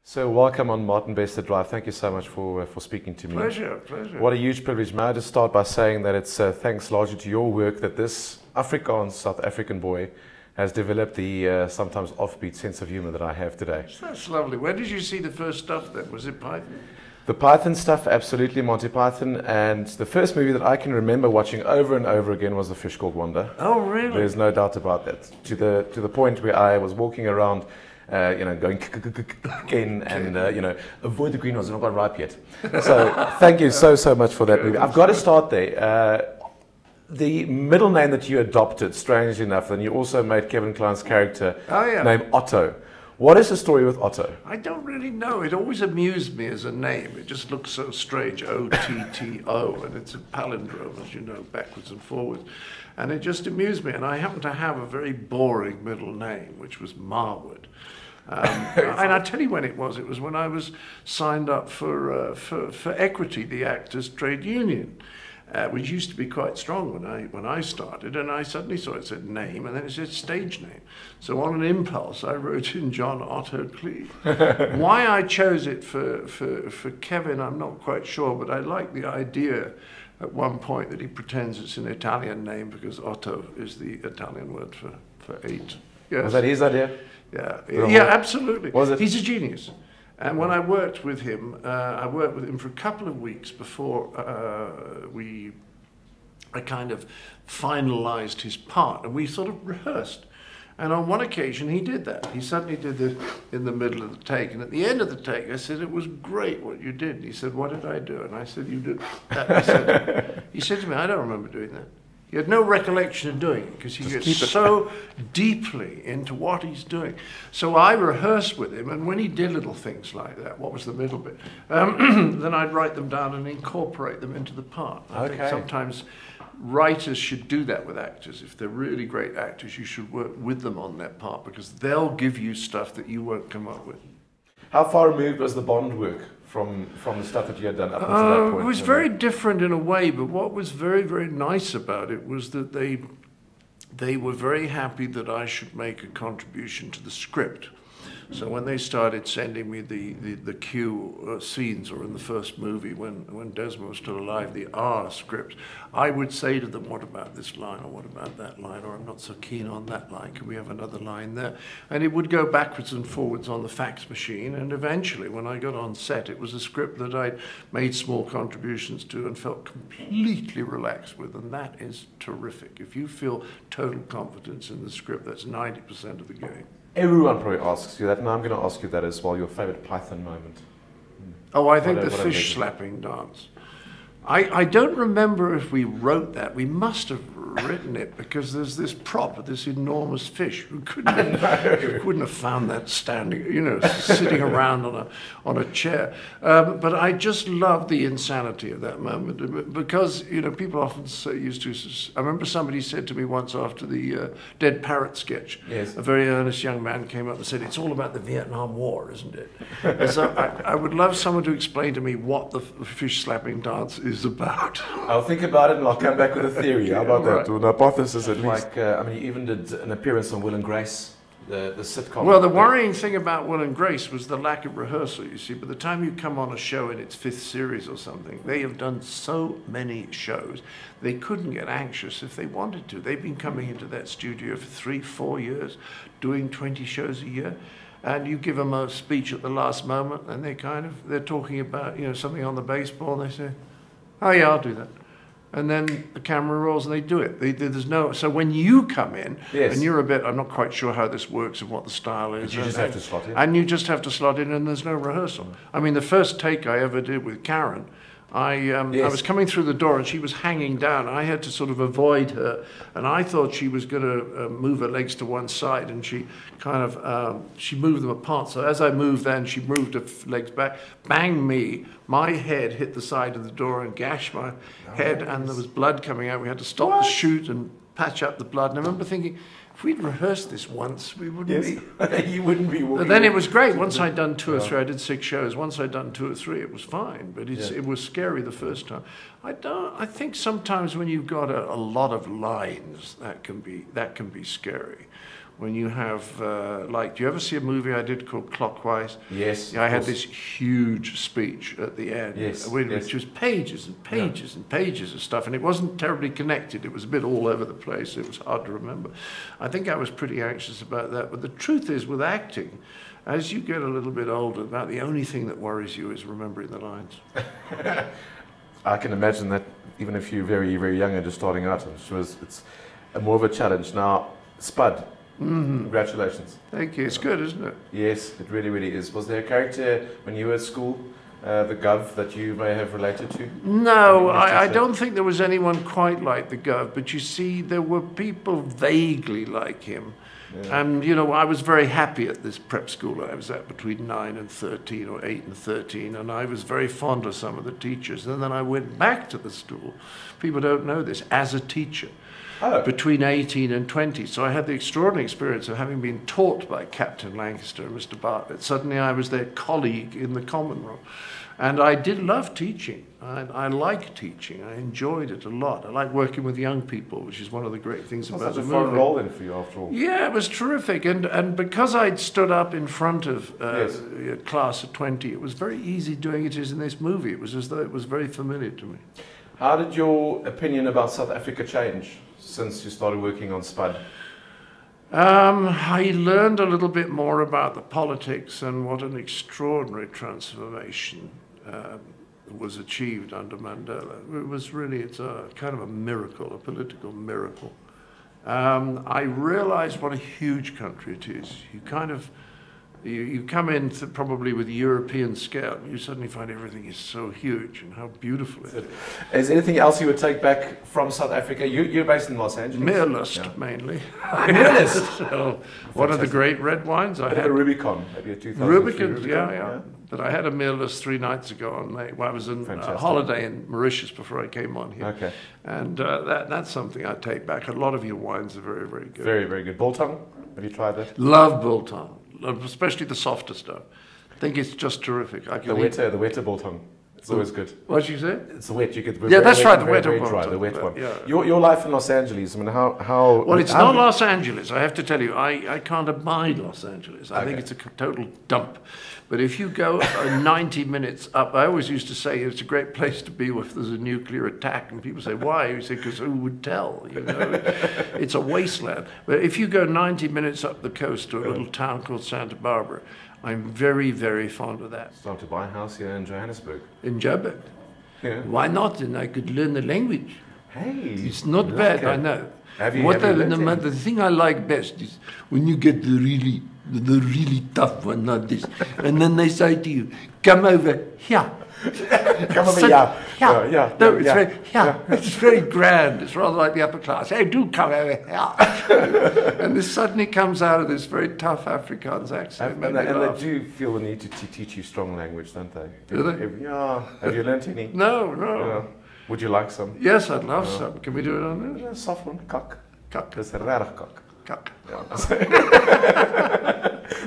So welcome on Martin Bester Drive. Thank you so much for speaking to me. Pleasure, pleasure. What a huge privilege. May I just start by saying that it's thanks largely to your work that this Afrikaans South African boy has developed the sometimes offbeat sense of humor that I have today. That's lovely. Where did you see the first stuff then? Was it Python? The Python stuff, absolutely, Monty Python. And the first movie that I can remember watching over and over again was The Fish Called Wanda. Oh, really? There's no doubt about that. To the point where I was walking around, going again and, avoid the green ones, they're not quite ripe yet. So thank you so much for that movie. I've got to start there. The middle name that you adopted, strangely enough, and you also made Kevin Kline's character named Otto. What is the story with Otto? I don't really know. It always amused me as a name. It just looks so strange, O-T-T-O, and it's a palindrome, as you know, backwards and forwards. And it just amused me. And I happen to have a very boring middle name, which was Marwood. And I'll tell you when it was. It was when I was signed up for Equity, the actors' trade union, which used to be quite strong when I started. And I suddenly saw it said name, and then it said stage name. So on an impulse, I wrote in John Otto Cleese. Why I chose it for Kevin, I'm not quite sure, but I like the idea at one point that he pretends it's an Italian name because Otto is the Italian word for eight. Yes. Was that his idea? Yeah, absolutely. Was it? He's a genius. And when I worked with him for a couple of weeks before I kind of finalized his part, and we sort of rehearsed. And on one occasion, he did that. He suddenly did this in the middle of the take. And at the end of the take, I said, "It was great what you did." And he said, "What did I do?" And I said, "You did that." He said to me, "I don't remember doing that." He had no recollection of doing it because he gets so deeply into what he's doing. So I rehearsed with him, and when he did little things like that, what was the middle bit, then I'd write them down and incorporate them into the part. I think sometimes writers should do that with actors. If they're really great actors, you should work with them on that part because they'll give you stuff that you won't come up with. How far removed was the Bond work from the stuff that you had done up until that point? It was very different in a way, but what was very, very nice about it was that they were very happy that I should make a contribution to the script. So when they started sending me the Q scenes, or in the first movie when Desmond was still alive, the R script, I would say to them, "What about this line, or what about that line, or I'm not so keen on that line, can we have another line there?" And it would go backwards and forwards on the fax machine, and eventually when I got on set, it was a script that I'd made small contributions to and felt completely relaxed with, and that is terrific. If you feel total confidence in the script, that's 90% of the game. Everyone probably asks you that, and I'm going to ask you that as well, your favorite Python moment. Oh, I think the fish slapping dance. I don't remember if we wrote that. We must have written it because there's this prop, this enormous fish who couldn't have found that standing, sitting around on a chair. But I just love the insanity of that moment because, people often I remember somebody said to me once after the Dead Parrot sketch, a very earnest young man came up and said, "It's all about the Vietnam War, isn't it?" And so I would love someone to explain to me what the fish slapping dance is about. I'll think about it and I'll come back with a theory. How about that? An hypothesis at least. You even did an appearance on Will and Grace, the sitcom. Well, the worrying thing about Will and Grace was the lack of rehearsal, you see. By the time you come on a show in its 5th series or something, they have done so many shows, they couldn't get anxious if they wanted to. They've been coming into that studio for 3-4 years, doing 20 shows a year. And you give them a speech at the last moment, and they're talking about, something on the baseball, and they say, "Oh yeah, I'll do that." And then the camera rolls and they do it. So when you come in, and you're I'm not quite sure how this works and what the style is. But you just have to slot in. And you just have to slot in and there's no rehearsal. I mean, the first take I ever did with Karen, I was coming through the door and she was hanging down. I had to sort of avoid her, and I thought she was going to move her legs to one side, and she she moved them apart. So as I moved, then she moved her legs back, banged me. My head hit the side of the door and gashed my head, and there was blood coming out. We had to stop the shoot and patch up the blood. And I remember thinking, if we'd rehearsed this once, we wouldn't be... You wouldn't be walking. But then it was great. Once I'd done 2 or 3, I did 6 shows. Once I'd done 2 or 3, it was fine. But it was scary the first time. I think sometimes when you've got a lot of lines, that can be scary. when you have, like, do you ever see a movie I did called Clockwise? Yes. Yeah, I had this huge speech at the end, which was pages and pages and pages of stuff, and it wasn't terribly connected. It was a bit all over the place. It was hard to remember. I think I was pretty anxious about that. But the truth is, with acting, as you get a little bit older, about the only thing that worries you is remembering the lines. I can imagine that even if you're very, very young and just starting out, I'm sure it's more of a challenge. Now, Spud, congratulations. Thank you. It's good, isn't it? Yes, it really, really is. Was there a character when you were at school, the Gov, that you may have related to? No, I don't think there was anyone quite like the Gov, but you see, there were people vaguely like him. Yeah. And, you know, I was very happy at this prep school I was at between 9 and 13 or 8 and 13, and I was very fond of some of the teachers. And then I went back to the school, people don't know this, as a teacher, between 18 and 20. So I had the extraordinary experience of having been taught by Captain Lancaster and Mr. Bartlett. Suddenly I was their colleague in the common room. And I did love teaching. I like teaching. I enjoyed it a lot. I like working with young people, which is one of the great things about the movie. Such a fun role then for you, after all. Yeah, it was terrific. And because I'd stood up in front of a class of 20, it was very easy doing it as in this movie. It was as though it was very familiar to me. How did your opinion about South Africa change since you started working on Spud? I learned a little bit more about the politics and what an extraordinary transformation was achieved under Mandela. It was really, it's a kind of a miracle, a political miracle. I realized what a huge country it is. You kind of, you come in probably with European scale, and you suddenly find everything is so huge and how beautiful it is. Is there anything else you would take back from South Africa? You're based in Los Angeles? Meerlust, mainly. Meerlust? So, one of the great red wines I had. A Rubicon, maybe a 2003 Rubicon, yeah. But I had a Meerlust 3 nights ago I was on a holiday in Mauritius before I came on here. Okay. And that's something I take back. A lot of your wines are very, very good. Very, very good. Biltong, have you tried that? Love Biltong, especially the softer stuff. I think it's just terrific. The wetter Biltong. It's always good. What did you say? It's the wet. You get that's right. The wet one. The wet one. Yeah. Your life in Los Angeles. I mean, how? Well, it's not Los Angeles. I have to tell you, I can't abide Los Angeles. I think it's a total dump. But if you go 90 minutes up, I always used to say it's a great place to be if there's a nuclear attack. And people say, why? You say, because who would tell? You know, it's a wasteland. But if you go 90 minutes up the coast to a little town called Santa Barbara, I'm very, very fond of that. Start to buy a house here in Johannesburg. In Joburg. Yeah. Why not? And I could learn the language. Hey, it's not bad, I know. The thing I like best is when you get the really tough one, not this, and then they say to you, "Come over here." Come over here. Yeah. No, it's very grand. It's rather like the upper class. Hey, do come over here. And this suddenly comes out of this very tough Afrikaans accent. And they do feel the need to teach you strong language, don't they? Do they? Yeah. Have you learnt any? No. Would you like some? Yes, I'd love some. Can we do it on this? A soft one. Kak. That's a rarig kak. Kak.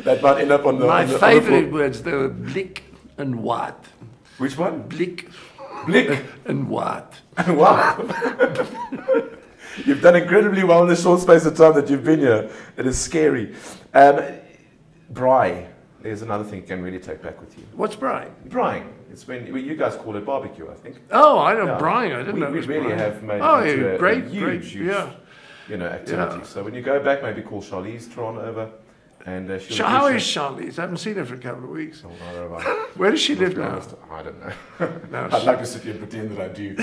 That might end up on the... My favorite words, they were blik and wat. Which one? Blik. Blik. And wat. Wow. You've done incredibly well in the short space of time that you've been here. It is scary. Braai. There's another thing you can really take back with you. What's braai? Braai. It's when you guys call it barbecue, I think. Oh, I know braai. I didn't know. We really have made it a huge activity. Yeah. So when you go back, maybe call Charlize Tron over. And how is Charlize? I haven't seen her for a couple of weeks. Oh, neither have I. Where does she live now? I don't know. I'd like to sit here and pretend that I do.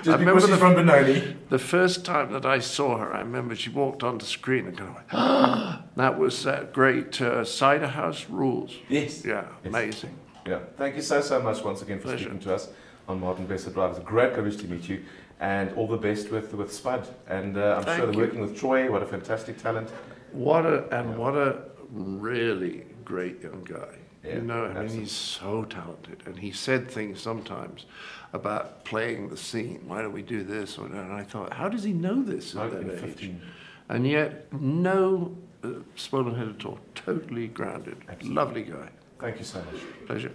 Just because she's from Benoni. The first time that I saw her, I remember she walked onto screen and going, ah! That was that great Cider House Rules. Yes. Yeah, amazing. Yeah. Thank you so much once again for speaking to us on Martin Best Drive. It's a great privilege to meet you. And all the best with Spud. And I'm sure they're working with Troy. What a fantastic talent. What a really great young guy. Yeah, you know, I mean, he's so talented. And he said things sometimes about playing the scene. Why don't we do this? And I thought, how does he know this at that age? 15. And yet, no swollen head at all. Totally grounded. Absolutely. Lovely guy. Thank you so much. Pleasure.